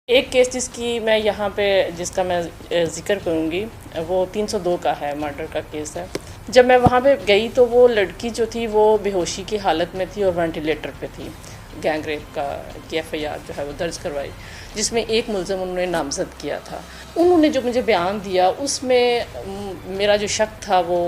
ایک کیس جس کا میں ذکر کروں گی وہ 302 کا ہے، مرڈر کا کیس ہے۔ جب میں وہاں پہ گئی تو وہ لڑکی جو تھی وہ بے ہوشی کی حالت میں تھی اور وینٹیلیٹر پہ تھی۔ گینگ ریپ کی FIR جو ہے وہ درج کروائی، جس میں ایک ملزم انہوں نے نامزد کیا تھا۔ انہوں نے جو مجھے بیان دیا اس میں میرا جو شک تھا وہ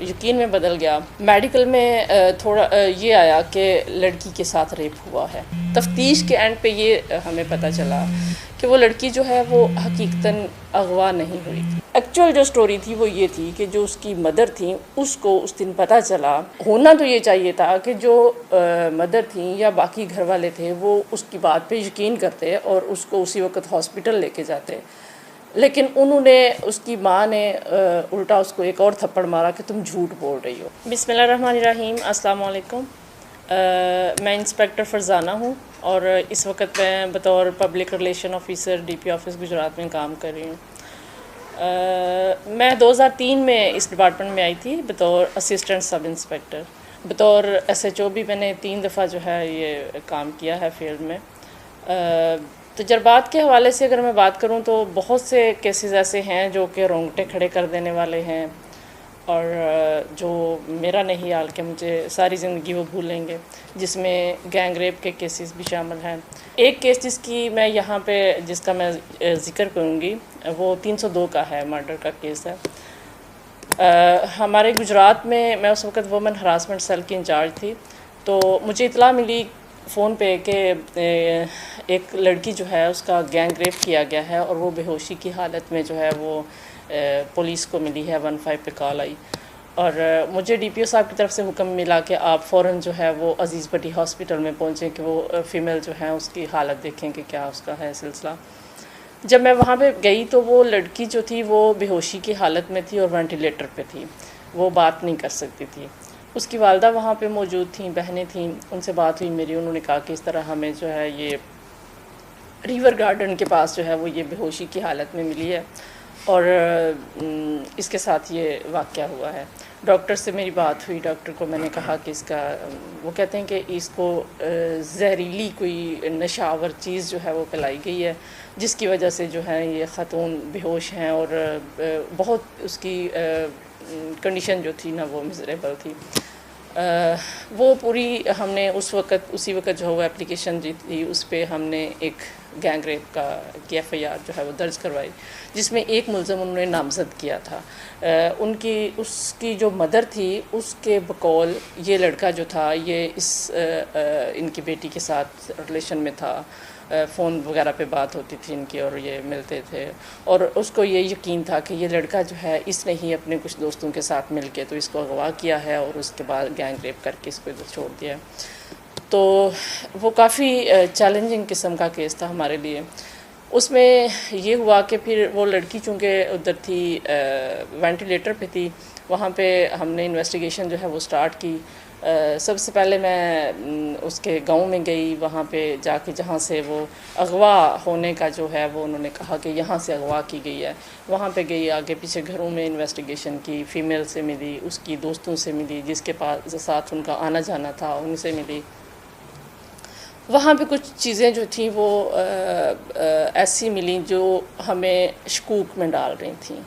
یقین میں بدل گیا۔ میڈیکل میں تھوڑا یہ آیا کہ لڑکی کے ساتھ ریپ ہوا ہے۔ تفتیش کے اینڈ پہ یہ ہمیں پتہ چلا کہ وہ لڑکی جو ہے وہ حقیقتاً اغوا نہیں ہوئی تھی۔ ایکچوئل جو سٹوری تھی وہ یہ تھی کہ جو اس کی مدر تھیں اس کو اس دن پتہ چلا، ہونا تو یہ چاہیے تھا کہ جو مدر تھیں یا باقی گھر والے تھے وہ اس کی بات پہ یقین کرتے اور اس کو اسی وقت ہاسپٹل لے کے جاتے، لیکن انہوں نے اس کی ماں نے الٹا اس کو ایک اور تھپڑ مارا کہ تم جھوٹ بول رہی ہو۔ بسم اللہ الرحمن الرحیم، السلام علیکم۔ میں انسپیکٹر فرزانہ ہوں اور اس وقت میں بطور public relation officer DP office Gujarat میں کام کر رہی ہوں۔ میں 2003 میں اس ڈپارٹمنٹ میں آئی تھی بطور اسسٹنٹ سب انسپیکٹر۔ بطور SHO بھی میں نے 3 دفعہ جو ہے یہ کام کیا ہے فیلڈ میں۔ تجربات کے حوالے سے اگر میں بات کروں تو بہت سے کیسز ایسے ہیں جو کہ رونگٹے کھڑے کر دینے والے ہیں اور جو میرا نہیں حال کہ مجھے ساری زندگی وہ بھولیں گے، جس میں گینگ ریپ کے کیسز بھی شامل ہیں۔ ایک کیس جس کا میں ذکر کروں گی وہ 302 کا ہے، مرڈر کا کیس ہے۔ ہمارے گجرات میں اس وقت وومن ہراسمنٹ سیل کی انچارج تھی، تو مجھے اطلاع ملی فون پہ کہ ایک لڑکی جو ہے اس کا گینگ ریپ کیا گیا ہے اور وہ بے ہوشی کی حالت میں جو ہے وہ پولیس کو ملی ہے۔ 15 پہ کال آئی اور مجھے DPO صاحب کی طرف سے حکم ملا کہ آپ فوراً جو ہے وہ عزیز بٹی ہاسپٹل میں پہنچیں کہ وہ فیمیل جو ہیں اس کی حالت دیکھیں کہ کیا اس کا ہے سلسلہ۔ جب میں وہاں پہ گئی تو وہ لڑکی جو تھی وہ بے ہوشی کی حالت میں تھی اور وینٹیلیٹر پہ تھی، وہ بات نہیں کر سکتی تھی۔ اس کی والدہ وہاں پہ موجود تھیں، بہنیں تھیں، ان سے بات ہوئی میری، انہوں نے کہا کہ اس طرح ہمیں جو ہے یہ ریور گارڈن کے پاس جو ہے وہ یہ بے ہوشی کی حالت میں ملی ہے اور اس کے ساتھ یہ واقعہ ہوا ہے۔ ڈاکٹر سے میری بات ہوئی، ڈاکٹر کو میں نے کہا کہ اس کا وہ کہتے ہیں کہ اس کو زہریلی کوئی نشہ آور چیز جو ہے وہ پلائی گئی ہے، جس کی وجہ سے جو ہے یہ خاتون بے ہوش ہیں اور بہت اس کی کنڈیشن جو تھی نا وہ مزریبل تھی۔ وہ پوری ہم نے اسی وقت جو وہ اپلیکیشن جو تھی اس پہ ہم نے ایک گینگ ریپ کی FIR جو ہے وہ درج کروائی، جس میں ایک ملزم انہوں نے نامزد کیا تھا۔ اس کی جو مدر تھی اس کے بقول یہ لڑکا جو تھا یہ ان کی بیٹی کے ساتھ ریلیشن میں تھا، فون وغیرہ پہ بات ہوتی تھی ان کی اور یہ ملتے تھے، اور اس کو یہ یقین تھا کہ یہ لڑکا جو ہے اس نے ہی اپنے کچھ دوستوں کے ساتھ مل کے تو اس کو اغوا کیا ہے اور اس کے بعد گینگ ریپ کر کے اس کو ادھر چھوڑ دیا ہے۔ تو وہ کافی چیلنجنگ قسم کا کیس تھا ہمارے لیے۔ اس میں یہ ہوا کہ پھر وہ لڑکی چونکہ ادھر تھی وینٹیلیٹر پہ تھی، وہاں پہ ہم نے انویسٹیگیشن جو ہے وہ سٹارٹ کی۔ سب سے پہلے میں اس کے گاؤں میں گئی، وہاں پہ جا کے جہاں سے وہ اغوا ہونے کا جو ہے وہ انہوں نے کہا کہ یہاں سے اغوا کی گئی ہے، وہاں پہ گئی، آگے پیچھے گھروں میں انویسٹیگیشن کی، فیمیل سے ملی، اس کی دوستوں سے ملی، جس کے پاس ساتھ ان کا آنا جانا تھا ان سے ملی۔ وہاں پہ کچھ چیزیں جو تھیں وہ ایسی ملیں جو ہمیں شکوک میں ڈال رہی تھیں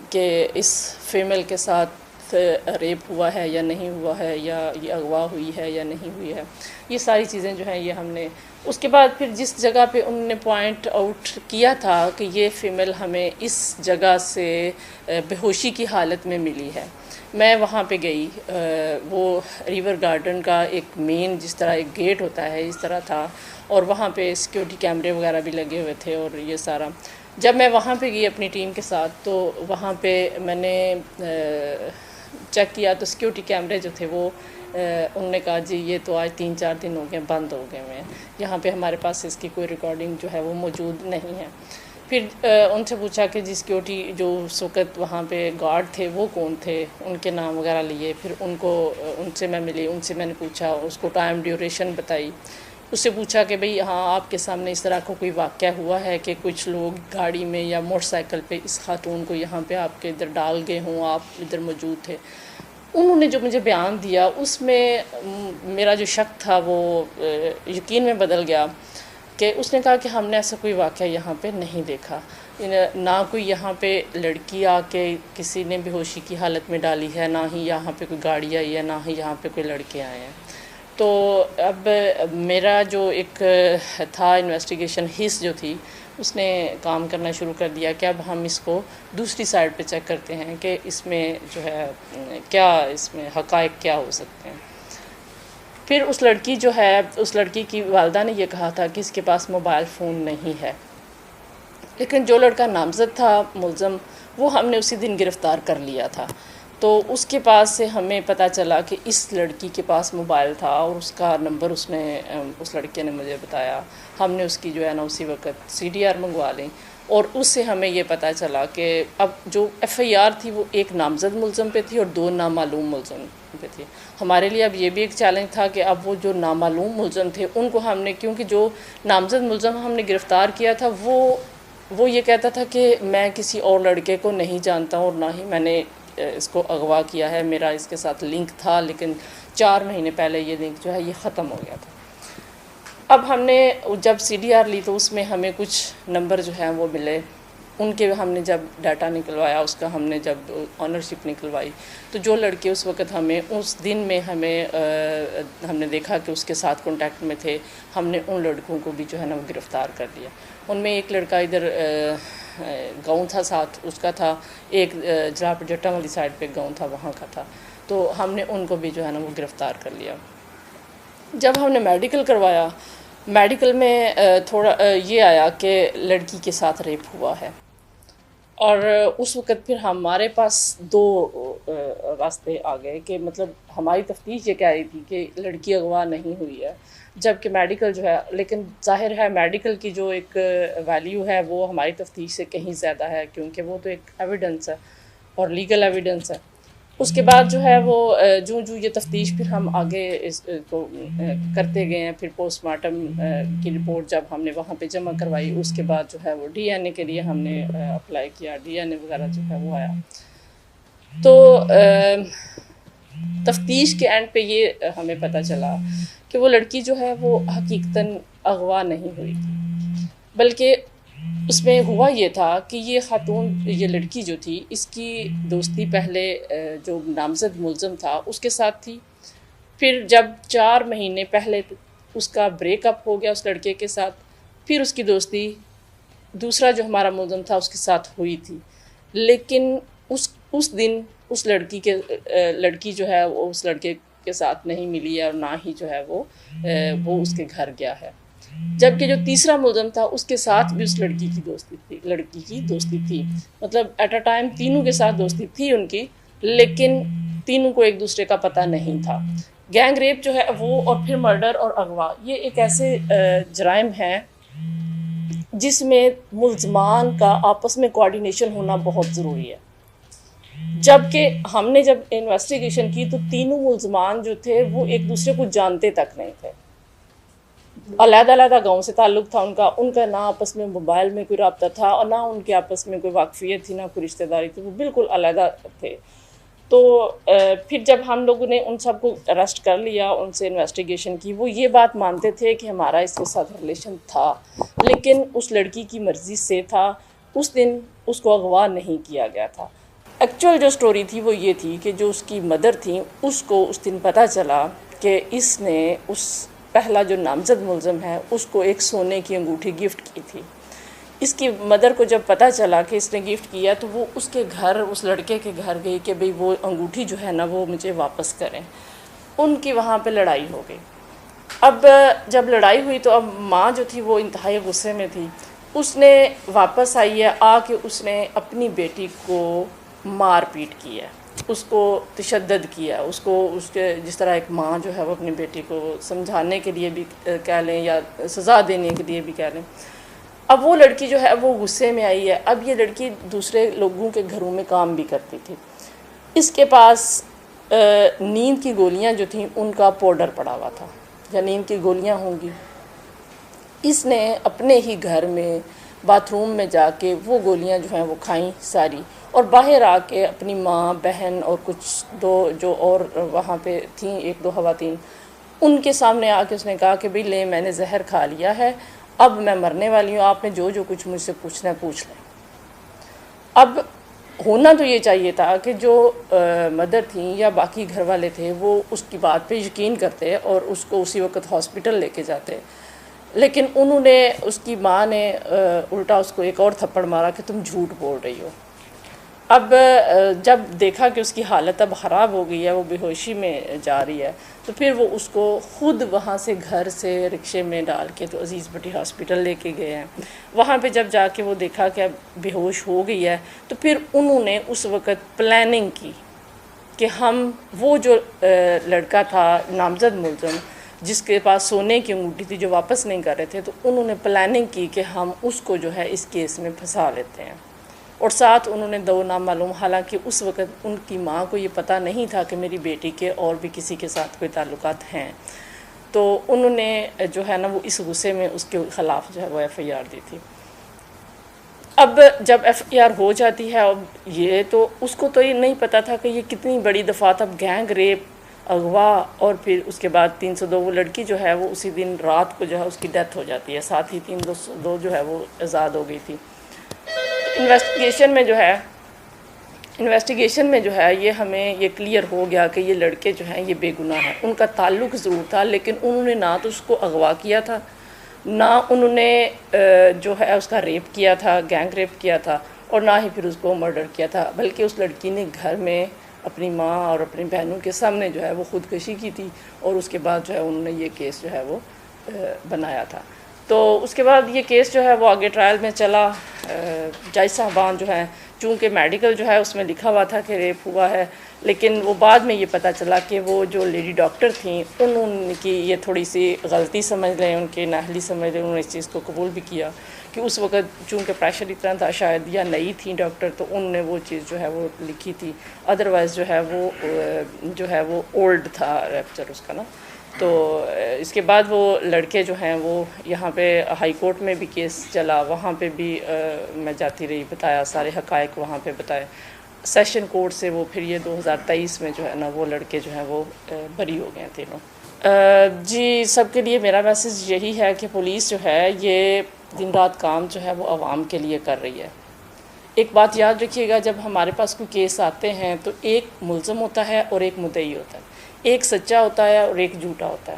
کہ اس فیمیل کے ساتھ ریپ ہوا ہے یا نہیں ہوا ہے، یا یہ اغوا ہوئی ہے یا نہیں ہوئی ہے۔ یہ ساری چیزیں جو ہیں یہ ہم نے اس کے بعد پھر جس جگہ پہ انہوں نے پوائنٹ آؤٹ کیا تھا کہ یہ فیمیل ہمیں اس جگہ سے بے ہوشی کی حالت میں ملی ہے، میں وہاں پہ گئی۔ وہ ریور گارڈن کا ایک مین جس طرح ایک گیٹ ہوتا ہے اس طرح تھا، اور وہاں پہ سیکیورٹی کیمرے وغیرہ بھی لگے ہوئے تھے اور یہ سارا۔ جب میں وہاں پہ گئی اپنی ٹیم کے ساتھ تو وہاں پہ میں نے چیک کیا تو سیکیورٹی کیمرے جو تھے وہ انہوں نے کہا جی یہ تو آج 3-4 دن ہو گئے بند ہو گئے ہوئے ہیں، یہاں پہ ہمارے پاس اس کی کوئی ریکارڈنگ جو ہے وہ موجود نہیں ہے۔ پھر ان سے پوچھا کہ جی سیکیورٹی جو اس وقت وہاں پہ گارڈ تھے وہ کون تھے، ان کے نام وغیرہ لیے، پھر ان سے میں ملی، ان سے میں نے پوچھا، اس کو ٹائم ڈیوریشن بتائی، اس سے پوچھا کہ بھئی ہاں آپ کے سامنے اس طرح کا کوئی واقعہ ہوا ہے کہ کچھ لوگ گاڑی میں یا موٹر سائیکل پہ اس خاتون کو یہاں پہ آپ کے ادھر ڈال گئے ہوں، آپ ادھر موجود تھے۔ انہوں نے جو مجھے بیان دیا اس میں میرا جو شک تھا وہ یقین میں بدل گیا کہ اس نے کہا کہ ہم نے ایسا کوئی واقعہ یہاں پہ نہیں دیکھا، نہ کوئی یہاں پہ لڑکی آ کے کسی نے بے ہوشی کی حالت میں ڈالی ہے، نہ ہی یہاں پہ کوئی گاڑی آئی ہے، نہ ہی یہاں پہ کوئی لڑکے آئے ہیں۔ تو اب میرا جو ایک تھا انویسٹیگیشن حص جو تھی، اس نے کام کرنا شروع کر دیا کہ اب ہم اس کو دوسری سائڈ پہ چیک کرتے ہیں کہ اس میں جو ہے کیا اس میں حقائق کیا ہو سکتے ہیں۔ پھر اس لڑکی کی والدہ نے یہ کہا تھا کہ اس کے پاس موبائل فون نہیں ہے، لیکن جو لڑکا نامزد تھا ملزم، وہ ہم نے اسی دن گرفتار کر لیا تھا۔ تو اس کے پاس سے ہمیں پتہ چلا کہ اس لڑکی کے پاس موبائل تھا اور اس کا نمبر اس لڑکے نے مجھے بتایا۔ ہم نے اس کی جو ہے نا اسی وقت CDR منگوا لیں، اور اس سے ہمیں یہ پتہ چلا کہ اب جو FIR تھی وہ ایک نامزد ملزم پہ تھی اور 2 نامعلوم ملزم پہ تھی۔ ہمارے لیے اب یہ بھی ایک چیلنج تھا کہ اب وہ جو نامعلوم ملزم تھے ان کو ہم نے، کیونکہ جو نامزد ملزم ہم نے گرفتار کیا تھا وہ یہ کہتا تھا کہ میں کسی اور لڑکے کو نہیں جانتا اور نہ ہی میں نے اس کو اغوا کیا ہے، میرا اس کے ساتھ لنک تھا، لیکن 4 مہینے پہلے یہ لنک جو ہے یہ ختم ہو گیا تھا۔ اب ہم نے جب CDR لی تو اس میں ہمیں کچھ نمبر جو ہیں وہ ملے، ان کے ہم نے جب ڈیٹا نکلوایا، اس کا ہم نے جب آنرشپ نکلوائی، تو جو لڑکے اس وقت اس دن میں ہم نے دیکھا کہ اس کے ساتھ کانٹیکٹ میں تھے، ہم نے ان لڑکوں کو بھی جو ہے نا وہ گرفتار کر لیا۔ ان میں ایک لڑکا ادھر گاؤں تھا ساتھ اس کا تھا، ایک جہاں پہ جٹا والی سائڈ پہ گاؤں تھا وہاں کا تھا، تو ہم نے ان کو بھی جو ہے نا وہ گرفتار کر لیا۔ جب ہم نے میڈیکل کروایا، میڈیکل میں تھوڑا یہ آیا کہ لڑکی کے ساتھ ریپ ہوا ہے، اور اس وقت پھر ہمارے پاس 2 راستے آ گئے کہ مطلب ہماری تفتیش یہ کہہ رہی تھی کہ لڑکی اغوا نہیں ہوئی ہے، جبکہ میڈیکل جو ہے، لیکن ظاہر ہے میڈیکل کی جو ایک ویلیو ہے وہ ہماری تفتیش سے کہیں زیادہ ہے، کیونکہ وہ تو ایک ایویڈنس ہے اور لیگل ایویڈنس ہے۔ اس کے بعد جو ہے وہ جو یہ تفتیش پھر ہم آگے اس کو کرتے گئے ہیں، پھر پوسٹ مارٹم کی رپورٹ جب ہم نے وہاں پہ جمع کروائی، اس کے بعد جو ہے وہ DNA کے لیے ہم نے اپلائی کیا، DNA وغیرہ جو ہے وہ آیا۔ تو تفتیش کے اینڈ پہ یہ ہمیں پتہ چلا کہ وہ لڑکی جو ہے وہ حقیقتاً اغوا نہیں ہوئی تھی، بلکہ اس میں ہوا یہ تھا کہ یہ لڑکی جو تھی، اس کی دوستی پہلے جو نامزد ملزم تھا اس کے ساتھ تھی، پھر جب 4 مہینے پہلے اس کا بریک اپ ہو گیا اس لڑکے کے ساتھ، پھر اس کی دوستی دوسرا جو ہمارا ملزم تھا اس کے ساتھ ہوئی تھی، لیکن اس دن اس لڑکی جو ہے وہ اس لڑکے کے ساتھ نہیں ملی ہے، اور نہ ہی جو ہے وہ اس کے گھر گیا ہے، جبکہ جو تیسرا ملزم تھا اس کے ساتھ بھی اس لڑکی کی دوستی تھی، مطلب ایٹ اے ٹائم تینوں کے ساتھ دوستی تھی ان کی، لیکن تینوں کو ایک دوسرے کا پتہ نہیں تھا۔ گینگ ریپ جو ہے وہ، اور پھر مرڈر اور اغوا، یہ ایک ایسے جرائم ہیں جس میں ملزمان کا آپس میں کوآرڈینیشن ہونا بہت ضروری ہے، جبکہ ہم نے جب انویسٹیگیشن کی تو تینوں ملزمان جو تھے وہ ایک دوسرے کو جانتے تک نہیں تھے، علیحدہ گاؤں سے تعلق تھا ان کا نہ آپس میں موبائل میں کوئی رابطہ تھا اور نہ ان کے آپس میں کوئی واقفیت تھی، نہ کوئی رشتہ داری تھی، وہ بالکل علیحدہ تھے۔ تو پھر جب ہم لوگوں نے ان سب کو اریسٹ کر لیا، ان سے انویسٹیگیشن کی، وہ یہ بات مانتے تھے کہ ہمارا اس کے ساتھ ریلیشن تھا، لیکن اس لڑکی کی مرضی سے تھا، اس دن اس کو اغوا نہیں کیا گیا تھا۔ ایکچوئل جو سٹوری تھی وہ یہ تھی کہ جو اس کی مدر تھیں اس کو اس دن پتہ چلا کہ اس نے اس پہلا جو نامزد ملزم ہے اس کو ایک سونے کی انگوٹھی گفٹ کی تھی۔ اس کی مدر کو جب پتہ چلا کہ اس نے گفٹ کیا تو وہ اس کے گھر، اس لڑکے کے گھر گئی کہ بھئی وہ انگوٹھی جو ہے نا وہ مجھے واپس کریں۔ ان کی وہاں پہ لڑائی ہو گئی۔ اب جب لڑائی ہوئی تو اب ماں جو تھی وہ انتہائی غصے میں تھی، اس نے واپس آئی ہے، آ کے اس نے اپنی بیٹی کو مار پیٹ کی ہے، اس کو تشدد کیا، اس کے جس طرح ایک ماں جو ہے وہ اپنی بیٹی کو سمجھانے کے لیے بھی کہہ لیں یا سزا دینے کے لیے بھی کہہ لیں۔ اب وہ لڑکی جو ہے وہ غصے میں آئی ہے۔ اب یہ لڑکی دوسرے لوگوں کے گھروں میں کام بھی کرتی تھی، اس کے پاس نیند کی گولیاں جو تھیں ان کا پاؤڈر پڑا ہوا تھا، یا نیند کی گولیاں ہوں گی۔ اس نے اپنے ہی گھر میں باتھ روم میں جا کے وہ گولیاں جو ہیں وہ کھائیں ساری، اور باہر آ کے اپنی ماں، بہن اور کچھ 2 جو اور وہاں پہ تھیں 1-2 خواتین، ان کے سامنے آ کے اس نے کہا کہ بھئی لے میں نے زہر کھا لیا ہے، اب میں مرنے والی ہوں، آپ نے جو جو کچھ مجھ سے پوچھنا ہے پوچھ لیں۔ اب ہونا تو یہ چاہیے تھا کہ جو مدر تھیں یا باقی گھر والے تھے وہ اس کی بات پہ یقین کرتے اور اس کو اسی وقت ہاسپٹل لے کے جاتے، لیکن انہوں نے، اس کی ماں نے الٹا اس کو ایک اور تھپڑ مارا کہ تم جھوٹ بول رہی ہو۔ اب جب دیکھا کہ اس کی حالت اب خراب ہو گئی ہے، وہ بے ہوشی میں جا رہی ہے، تو پھر وہ اس کو خود وہاں سے گھر سے رکشے میں ڈال کے تو عزیز بٹی ہاسپٹل لے کے گئے ہیں۔ وہاں پہ جب جا کے وہ دیکھا کہ اب بے ہوش ہو گئی ہے، تو پھر انہوں نے اس وقت پلاننگ کی کہ ہم وہ جو لڑکا تھا نامزد ملزم جس کے پاس سونے کی انگوٹھی تھی جو واپس نہیں کر رہے تھے، تو انہوں نے پلاننگ کی کہ ہم اس کو جو ہے اس کیس میں پھنسا لیتے ہیں، اور ساتھ انہوں نے دو نامعلوم، حالانکہ اس وقت ان کی ماں کو یہ پتہ نہیں تھا کہ میری بیٹی کے اور بھی کسی کے ساتھ کوئی تعلقات ہیں، تو انہوں نے جو ہے نا وہ اس غصے میں اس کے خلاف جو ہے وہ ایف آئی آر دی تھی۔ اب جب ایف آئی آر ہو جاتی ہے، اب یہ تو اس کو تو یہ نہیں پتہ تھا کہ یہ کتنی بڑی دفعات، اب گینگ ریپ، اغوا، اور پھر اس کے بعد 302، وہ لڑکی جو ہے وہ اسی دن رات کو جو ہے اس کی ڈیتھ ہو جاتی ہے، ساتھ ہی 302 جو ہے وہ آزاد ہو گئی تھی۔ انویسٹیگیشن میں جو ہے یہ ہمیں یہ کلیئر ہو گیا کہ یہ لڑکے جو ہیں یہ بے گناہ ہیں، ان کا تعلق ضرور تھا، لیکن انہوں نے نہ تو اس کو اغوا کیا تھا، نہ انہوں نے جو ہے اس کا ریپ کیا تھا، گینگ ریپ کیا تھا، اور نہ ہی پھر اس کو مرڈر کیا تھا، بلکہ اس لڑکی نے گھر میں اپنی ماں اور اپنی بہنوں کے سامنے جو ہے وہ خودکشی کی تھی، اور اس کے بعد جو ہے انہوں نے یہ کیس جو ہے وہ بنایا تھا۔ تو اس کے بعد یہ کیس جو ہے وہ آگے ٹرائل میں چلا۔ جج صاحبان جو ہیں، چونکہ میڈیکل جو ہے اس میں لکھا ہوا تھا کہ ریپ ہوا ہے، لیکن وہ بعد میں یہ پتہ چلا کہ وہ جو لیڈی ڈاکٹر تھیں انہوں کی یہ تھوڑی سی غلطی سمجھ لیں، ان کے نااہلی سمجھ لیں، انہوں نے اس چیز کو قبول بھی کیا کہ اس وقت چونکہ پریشر اتنا تھا شاید، یا نئی تھیں ڈاکٹر، تو انہوں نے وہ چیز جو ہے وہ لکھی تھی، ادروائز جو ہے وہ اولڈ تھا ریپچر اس کا نا۔ تو اس کے بعد وہ لڑکے جو ہیں وہ یہاں پہ ہائی کورٹ میں بھی کیس چلا، وہاں پہ بھی میں جاتی رہی، بتایا سارے حقائق وہاں پہ بتائے۔ سیشن کورٹ سے وہ پھر یہ 2023 میں جو ہے نا وہ لڑکے جو ہیں وہ بری ہو گئے تینوں۔ جی سب کے لیے میرا میسیج یہی ہے کہ پولیس جو ہے یہ دن رات کام جو ہے وہ عوام کے لیے کر رہی ہے۔ ایک بات یاد رکھیے گا، جب ہمارے پاس کوئی کیس آتے ہیں تو ایک ملزم ہوتا ہے اور ایک مدعی ہوتا ہے، ایک سچا ہوتا ہے اور ایک جھوٹا ہوتا ہے۔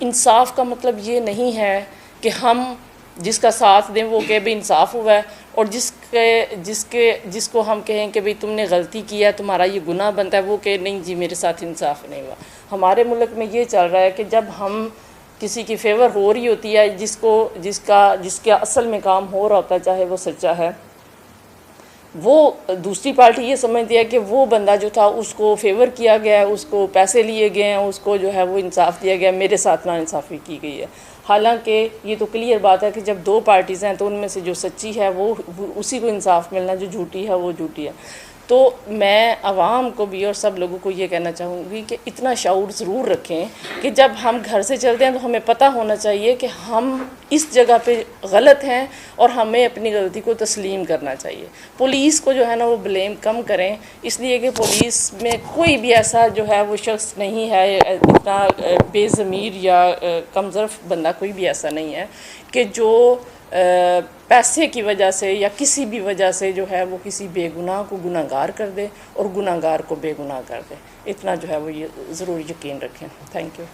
انصاف کا مطلب یہ نہیں ہے کہ ہم جس کا ساتھ دیں وہ کہ بھی انصاف ہوا ہے، اور جس کو ہم کہیں کہ بھئی تم نے غلطی کیا ہے، تمہارا یہ گناہ بنتا ہے، وہ کہ نہیں جی میرے ساتھ انصاف نہیں ہوا۔ ہمارے ملک میں یہ چل رہا ہے کہ جب ہم کسی کی فیور ہو رہی ہوتی ہے، جس کا اصل میں کام ہو رہا ہوتا ہے، چاہے وہ سچا ہے، وہ دوسری پارٹی یہ سمجھتی ہے کہ وہ بندہ جو تھا اس کو فیور کیا گیا ہے، اس کو پیسے لیے گئے ہیں، اس کو جو ہے وہ انصاف دیا گیا، میرے ساتھ نا انصافی کی گئی ہے۔ حالانکہ یہ تو کلیئر بات ہے کہ جب دو پارٹیز ہیں تو ان میں سے جو سچی ہے وہ اسی کو انصاف ملنا، جو جھوٹی ہے وہ جھوٹی ہے۔ تو میں عوام کو بھی اور سب لوگوں کو یہ کہنا چاہوں گی کہ اتنا شعور ضرور رکھیں کہ جب ہم گھر سے چلتے ہیں تو ہمیں پتہ ہونا چاہیے کہ ہم اس جگہ پہ غلط ہیں، اور ہمیں اپنی غلطی کو تسلیم کرنا چاہیے۔ پولیس کو جو ہے نا وہ بلیم کم کریں، اس لیے کہ پولیس میں کوئی بھی ایسا جو ہے وہ شخص نہیں ہے، اتنا بے ضمیر یا کم ظرف بندہ کوئی بھی ایسا نہیں ہے کہ جو پیسے کی وجہ سے یا کسی بھی وجہ سے جو ہے وہ کسی بے گناہ کو گناہ گار کر دے اور گناہ گار کو بے گناہ کر دے۔ اتنا جو ہے وہ یہ ضرور یقین رکھیں۔ Thank you.